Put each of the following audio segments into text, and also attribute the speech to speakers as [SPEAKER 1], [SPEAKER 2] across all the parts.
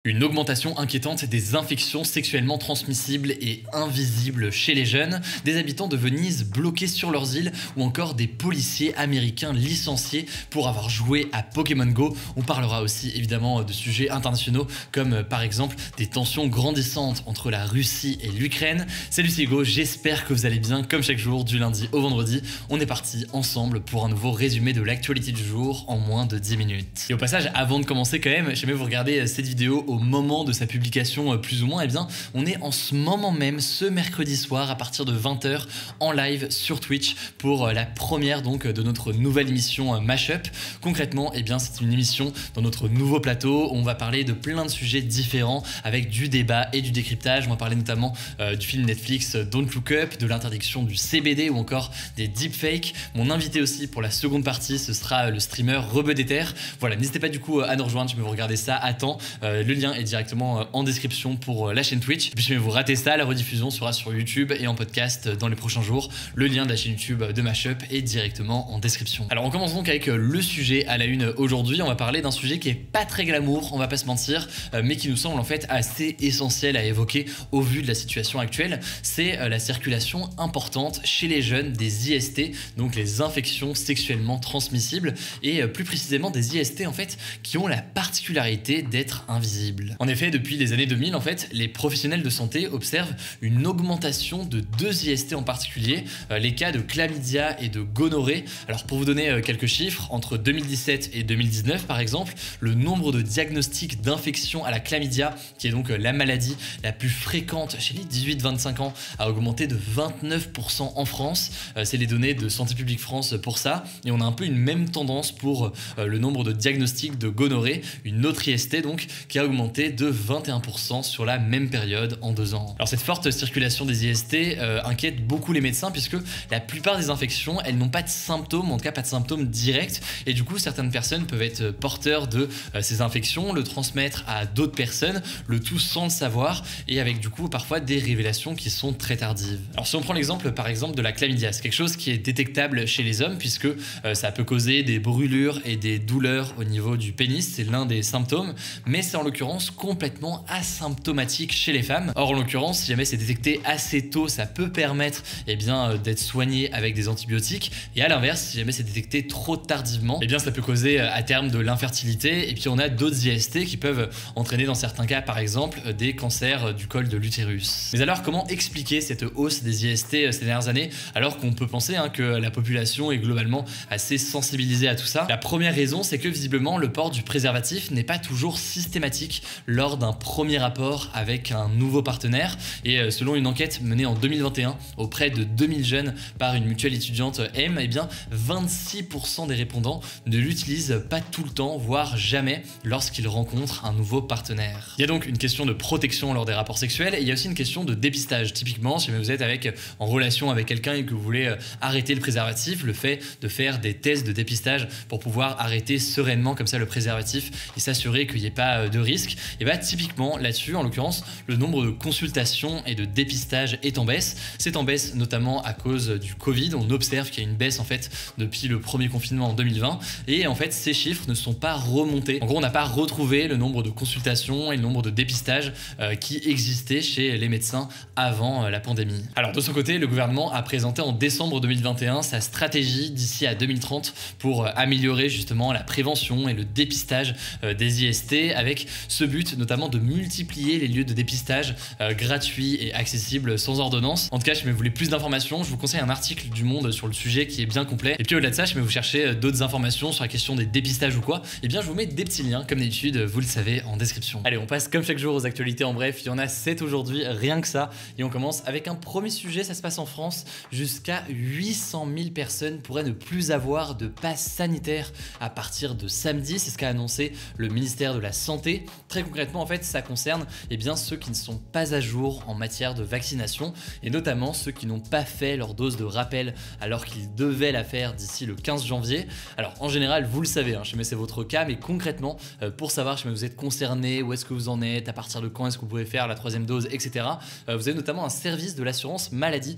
[SPEAKER 1] Une augmentation inquiétante des infections sexuellement transmissibles et invisibles chez les jeunes, des habitants de Venise bloqués sur leurs îles ou encore des policiers américains licenciés pour avoir joué à Pokémon Go. On parlera aussi évidemment de sujets internationaux comme par exemple des tensions grandissantes entre la Russie et l'Ukraine. Salut, c'est Hugo, j'espère que vous allez bien. Comme chaque jour du lundi au vendredi, on est parti ensemble pour un nouveau résumé de l'actualité du jour en moins de 10 minutes. Et au passage, avant de commencer quand même, j'aimerais vous regarder cette vidéo au moment de sa publication plus ou moins, eh bien on est en ce moment même, ce mercredi soir à partir de 20 h en live sur Twitch pour la première donc de notre nouvelle émission Mashup. Concrètement, eh bien c'est une émission dans notre nouveau plateau où on va parler de plein de sujets différents avec du débat et du décryptage. On va parler notamment du film Netflix Don't Look Up, de l'interdiction du CBD ou encore des deepfakes. Mon invité aussi pour la seconde partie, ce sera le streamer Rebeudeter. Voilà, n'hésitez pas du coup à nous rejoindre, je vais vous regarder ça à temps. Le lien est directement en description pour la chaîne Twitch. Et puis si vous ratez ça, la rediffusion sera sur YouTube et en podcast dans les prochains jours. Le lien de la chaîne YouTube de Mashup est directement en description. Alors on commence donc avec le sujet à la une aujourd'hui. On va parler d'un sujet qui est pas très glamour, on va pas se mentir, mais qui nous semble en fait assez essentiel à évoquer au vu de la situation actuelle. C'est la circulation importante chez les jeunes des IST, donc les infections sexuellement transmissibles, et plus précisément des IST en fait qui ont la particularité d'être invisibles. En effet, depuis les années 2000, en fait, les professionnels de santé observent une augmentation de deux IST en particulier, les cas de chlamydia et de gonorrhée. Alors pour vous donner quelques chiffres, entre 2017 et 2019 par exemple, le nombre de diagnostics d'infection à la chlamydia, qui est donc la maladie la plus fréquente chez les 18-25 ans, a augmenté de 29% en France. C'est les données de Santé publique France pour ça. Et on a un peu une même tendance pour le nombre de diagnostics de gonorrhée, une autre IST donc, qui a augmenté de 21% sur la même période en 2 ans. Alors cette forte circulation des IST inquiète beaucoup les médecins puisque la plupart des infections, elles n'ont pas de symptômes, en tout cas pas de symptômes directs, et du coup certaines personnes peuvent être porteurs de ces infections, le transmettre à d'autres personnes, le tout sans le savoir, et avec du coup parfois des révélations qui sont très tardives. Alors si on prend l'exemple par exemple de la chlamydia, c'est quelque chose qui est détectable chez les hommes puisque ça peut causer des brûlures et des douleurs au niveau du pénis, c'est l'un des symptômes, mais c'est en l'occurrence complètement asymptomatique chez les femmes. Or en l'occurrence, si jamais c'est détecté assez tôt, ça peut permettre d'être soigné avec des antibiotiques, et à l'inverse, si jamais c'est détecté trop tardivement, ça peut causer à terme de l'infertilité. Et puis on a d'autres IST qui peuvent entraîner dans certains cas par exemple des cancers du col de l'utérus. Mais alors comment expliquer cette hausse des IST ces dernières années alors qu'on peut penser que la population est globalement assez sensibilisée à tout ça? La première raison, c'est que visiblement le port du préservatif n'est pas toujours systématique lors d'un premier rapport avec un nouveau partenaire. Et selon une enquête menée en 2021 auprès de 2000 jeunes par une mutuelle étudiante M, 26% des répondants ne l'utilisent pas tout le temps, voire jamais, lorsqu'ils rencontrent un nouveau partenaire. Il y a donc une question de protection lors des rapports sexuels, et il y a aussi une question de dépistage. Typiquement, si vous êtes en relation avec quelqu'un et que vous voulez arrêter le préservatif, le fait de faire des tests de dépistage pour pouvoir arrêter sereinement comme ça le préservatif et s'assurer qu'il n'y ait pas de risque, et typiquement là-dessus, en l'occurrence, le nombre de consultations et de dépistage est en baisse. C'est en baisse notamment à cause du Covid. On observe qu'il y a une baisse en fait depuis le premier confinement en 2020, et en fait ces chiffres ne sont pas remontés. En gros, on n'a pas retrouvé le nombre de consultations et le nombre de dépistages qui existaient chez les médecins avant la pandémie. Alors de son côté, le gouvernement a présenté en décembre 2021 sa stratégie d'ici à 2030 pour améliorer justement la prévention et le dépistage des IST, avec ce but notamment de multiplier les lieux de dépistage gratuits et accessibles sans ordonnance. En tout cas, si vous voulez plus d'informations, je vous conseille un article du Monde sur le sujet qui est bien complet. Et puis au-delà de ça, si vous cherchez d'autres informations sur la question des dépistages ou quoi, je vous mets des petits liens comme d'habitude, vous le savez, en description. Allez, on passe comme chaque jour aux actualités en bref. Il y en a 7 aujourd'hui, rien que ça. Et on commence avec un premier sujet, ça se passe en France. Jusqu'à 800 000 personnes pourraient ne plus avoir de passe sanitaire à partir de samedi. C'est ce qu'a annoncé le ministère de la Santé. Très concrètement, en fait, ça concerne ceux qui ne sont pas à jour en matière de vaccination, et notamment ceux qui n'ont pas fait leur dose de rappel alors qu'ils devaient la faire d'ici le 15 janvier. Alors en général, vous le savez, je sais pas si c'est votre cas, mais concrètement, pour savoir si vous êtes concerné, où est-ce que vous en êtes, à partir de quand est-ce que vous pouvez faire la 3e dose, etc. Vous avez notamment un service de l'assurance maladie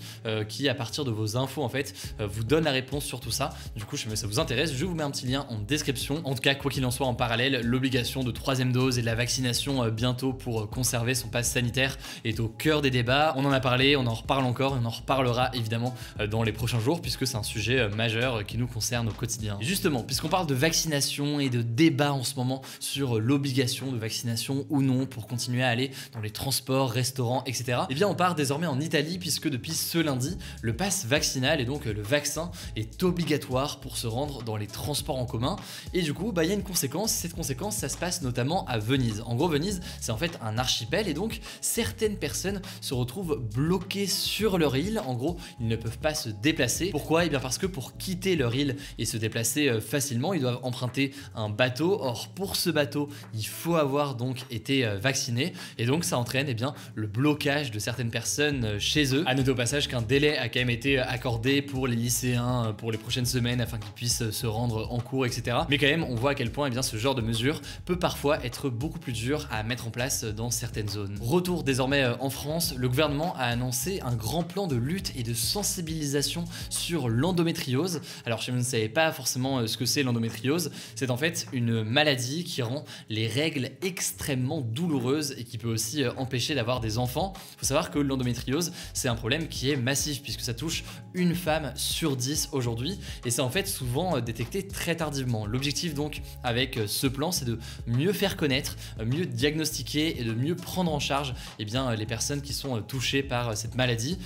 [SPEAKER 1] qui, à partir de vos infos en fait, vous donne la réponse sur tout ça. Du coup, je sais pas si ça vous intéresse, je vous mets un petit lien en description. En tout cas, quoi qu'il en soit, en parallèle, l'obligation de 3e dose et de la vaccination bientôt pour conserver son pass sanitaire est au cœur des débats. On en a parlé, on en reparle encore et on en reparlera évidemment dans les prochains jours puisque c'est un sujet majeur qui nous concerne au quotidien. Et justement, puisqu'on parle de vaccination et de débat en ce moment sur l'obligation de vaccination ou non pour continuer à aller dans les transports, restaurants, etc. Eh bien on part désormais en Italie puisque depuis ce lundi, le pass vaccinal et donc le vaccin est obligatoire pour se rendre dans les transports en commun. Et du coup, il y a une conséquence. Cette conséquence, ça se passe notamment à Venise. En gros, Venise, c'est en fait un archipel et donc certaines personnes se retrouvent bloquées sur leur île. En gros, ils ne peuvent pas se déplacer. Pourquoi? Eh bien parce que pour quitter leur île et se déplacer facilement, ils doivent emprunter un bateau. Or, pour ce bateau, il faut avoir donc été vacciné et donc ça entraîne le blocage de certaines personnes chez eux. À noter au passage qu'un délai a quand même été accordé pour les lycéens pour les prochaines semaines afin qu'ils puissent se rendre en cours, etc. Mais quand même, on voit à quel point ce genre de mesure peut parfois être beaucoup plus dur à mettre en place dans certaines zones. Retour désormais en France, le gouvernement a annoncé un grand plan de lutte et de sensibilisation sur l'endométriose. Alors si vous ne savez pas forcément ce que c'est l'endométriose, c'est en fait une maladie qui rend les règles extrêmement douloureuses et qui peut aussi empêcher d'avoir des enfants. Il faut savoir que l'endométriose, c'est un problème qui est massif puisque ça touche une femme sur 10 aujourd'hui et c'est en fait souvent détecté très tardivement. L'objectif donc avec ce plan, c'est de mieux faire connaître, mieux diagnostiquer et de mieux prendre en charge les personnes qui sont touchées par cette maladie.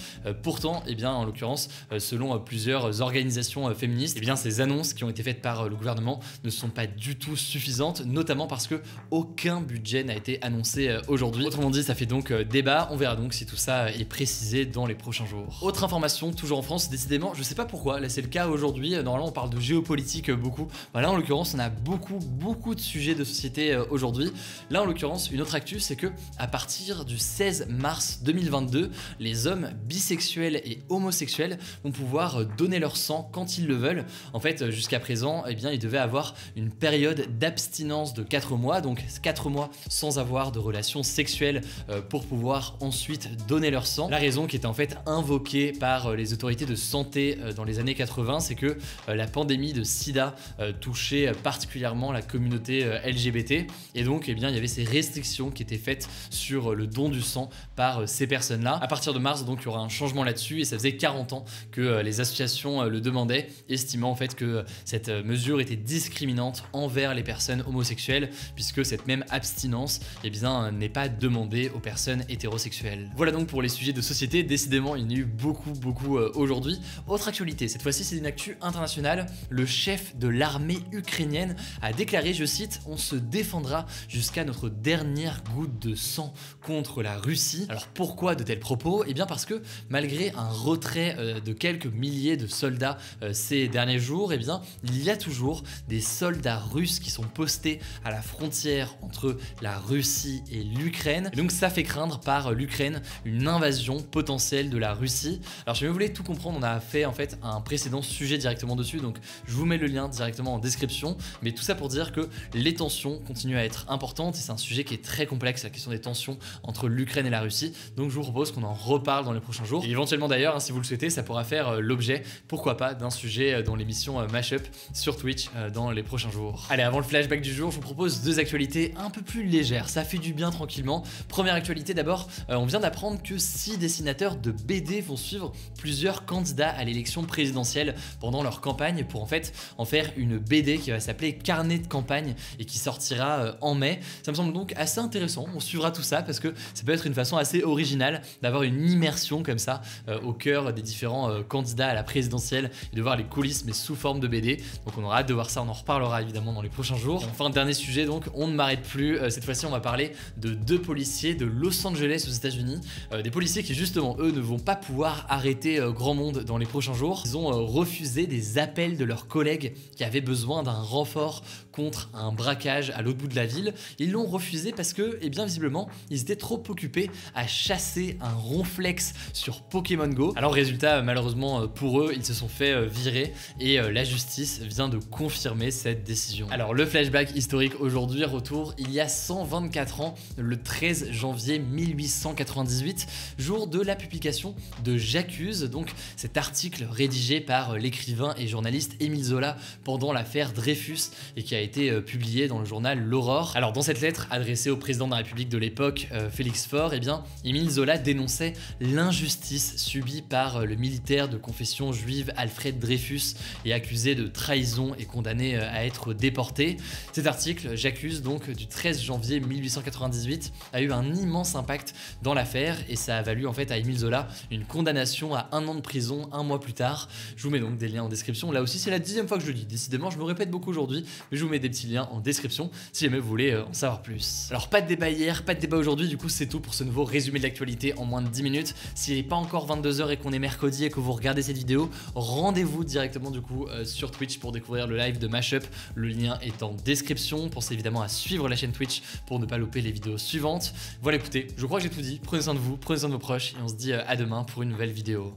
[SPEAKER 1] Pourtant, en l'occurrence, selon plusieurs organisations féministes, ces annonces qui ont été faites par le gouvernement ne sont pas du tout suffisantes, notamment parce que aucun budget n'a été annoncé aujourd'hui. Autrement dit, ça fait donc débat. On verra donc si tout ça est précisé dans les prochains jours. Autre information, toujours en France, décidément, je sais pas pourquoi, là c'est le cas aujourd'hui. Normalement, on parle de géopolitique beaucoup. Là, en l'occurrence, on a beaucoup de sujets de société aujourd'hui. Là, en l'occurrence, une autre actu, c'est que à partir du 16 mars 2022, les hommes bisexuels et homosexuels vont pouvoir donner leur sang quand ils le veulent. En fait, jusqu'à présent, ils devaient avoir une période d'abstinence de 4 mois, donc 4 mois sans avoir de relations sexuelles pour pouvoir ensuite donner leur sang. La raison qui était en fait invoquée par les autorités de santé dans les années 80, c'est que la pandémie de sida touchait particulièrement la communauté LGBT et donc il y avait ces restrictions qui étaient faites sur le don du sang par ces personnes-là. À partir de mars, donc il y aura un changement là-dessus et ça faisait 40 ans que les associations le demandaient, estimant en fait que cette mesure était discriminante envers les personnes homosexuelles puisque cette même abstinence n'est pas demandée aux personnes hétérosexuelles. Voilà donc pour les sujets de société. Décidément, il y en a eu beaucoup aujourd'hui. Autre actualité, cette fois-ci c'est une actu internationale. Le chef de l'armée ukrainienne a déclaré, je cite, « On se défendra jusqu'à notre dernière goutte de sang contre la Russie ». Alors pourquoi de tels propos? Eh bien parce que malgré un retrait de quelques milliers de soldats ces derniers jours, il y a toujours des soldats russes qui sont postés à la frontière entre la Russie et l'Ukraine. Et donc ça fait craindre par l'Ukraine une invasion potentielle de la Russie. Alors si vous voulez tout comprendre, on a fait en fait un précédent sujet directement dessus, donc je vous mets le lien directement en description. Mais tout ça pour dire que les tensions continuent à être importantes et c'est un sujet qui est très complexe, la question des tensions entre l'Ukraine et la Russie. Donc je vous propose qu'on en reparle dans les prochains jours. Et éventuellement d'ailleurs, si vous le souhaitez, ça pourra faire l'objet, pourquoi pas, d'un sujet dans l'émission Mashup sur Twitch dans les prochains jours. Allez, avant le flashback du jour, je vous propose deux actualités un peu plus légères. Ça fait du bien tranquillement. Première actualité d'abord, on vient d'apprendre que 6 dessinateurs de BD vont suivre plusieurs candidats à l'élection présidentielle pendant leur campagne pour en fait en faire une BD qui va s'appeler Carnet de campagne et qui sortira en mai. Ça me semble donc assez intéressant. On suivra tout ça parce que ça peut être une façon assez originale d'avoir une immersion comme ça au cœur des différents candidats à la présidentielle et de voir les coulisses mais sous forme de BD. Donc on aura hâte de voir ça, on en reparlera évidemment dans les prochains jours. Et enfin, dernier sujet donc, on ne m'arrête plus. Cette fois-ci on va parler de 2 policiers de Los Angeles aux États-Unis. Des policiers qui justement eux ne vont pas pouvoir arrêter grand monde dans les prochains jours. Ils ont refusé des appels de leurs collègues qui avaient besoin d'un renfort contre un braquage à l'autre bout de la ville. Ils l'ont refusé parce que, visiblement, ils étaient trop occupés à chasser un ronflex sur Pokémon Go. Alors résultat, malheureusement pour eux, ils se sont fait virer et la justice vient de confirmer cette décision. Alors le flashback historique aujourd'hui, retour il y a 124 ans, le 13 janvier 1898, jour de la publication de J'accuse, donc cet article rédigé par l'écrivain et journaliste Émile Zola pendant l'affaire Dreyfus et qui a été publiée dans le journal L'Aurore. Alors dans cette lettre adressée au président de la République de l'époque, Félix Faure, eh bien, Émile Zola dénonçait l'injustice subie par le militaire de confession juive Alfred Dreyfus et accusé de trahison et condamné à être déporté. Cet article, J'accuse donc, du 13 janvier 1898, a eu un immense impact dans l'affaire et ça a valu en fait à Émile Zola une condamnation à 1 an de prison 1 mois plus tard. Je vous mets donc des liens en description. Là aussi, c'est la 10e fois que je le dis. Décidément, je me répète beaucoup aujourd'hui, mais je vous mets des petits liens en description si jamais vous voulez en savoir plus. Alors, pas de débat hier, pas de débat aujourd'hui, du coup, c'est tout pour ce nouveau résumé de l'actualité en moins de 10 minutes. S'il n'est pas encore 22h et qu'on est mercredi et que vous regardez cette vidéo, rendez-vous directement du coup sur Twitch pour découvrir le live de Mashup. Le lien est en description. Pensez évidemment à suivre la chaîne Twitch pour ne pas louper les vidéos suivantes. Voilà, écoutez, je crois que j'ai tout dit. Prenez soin de vous, prenez soin de vos proches et on se dit à demain pour une nouvelle vidéo.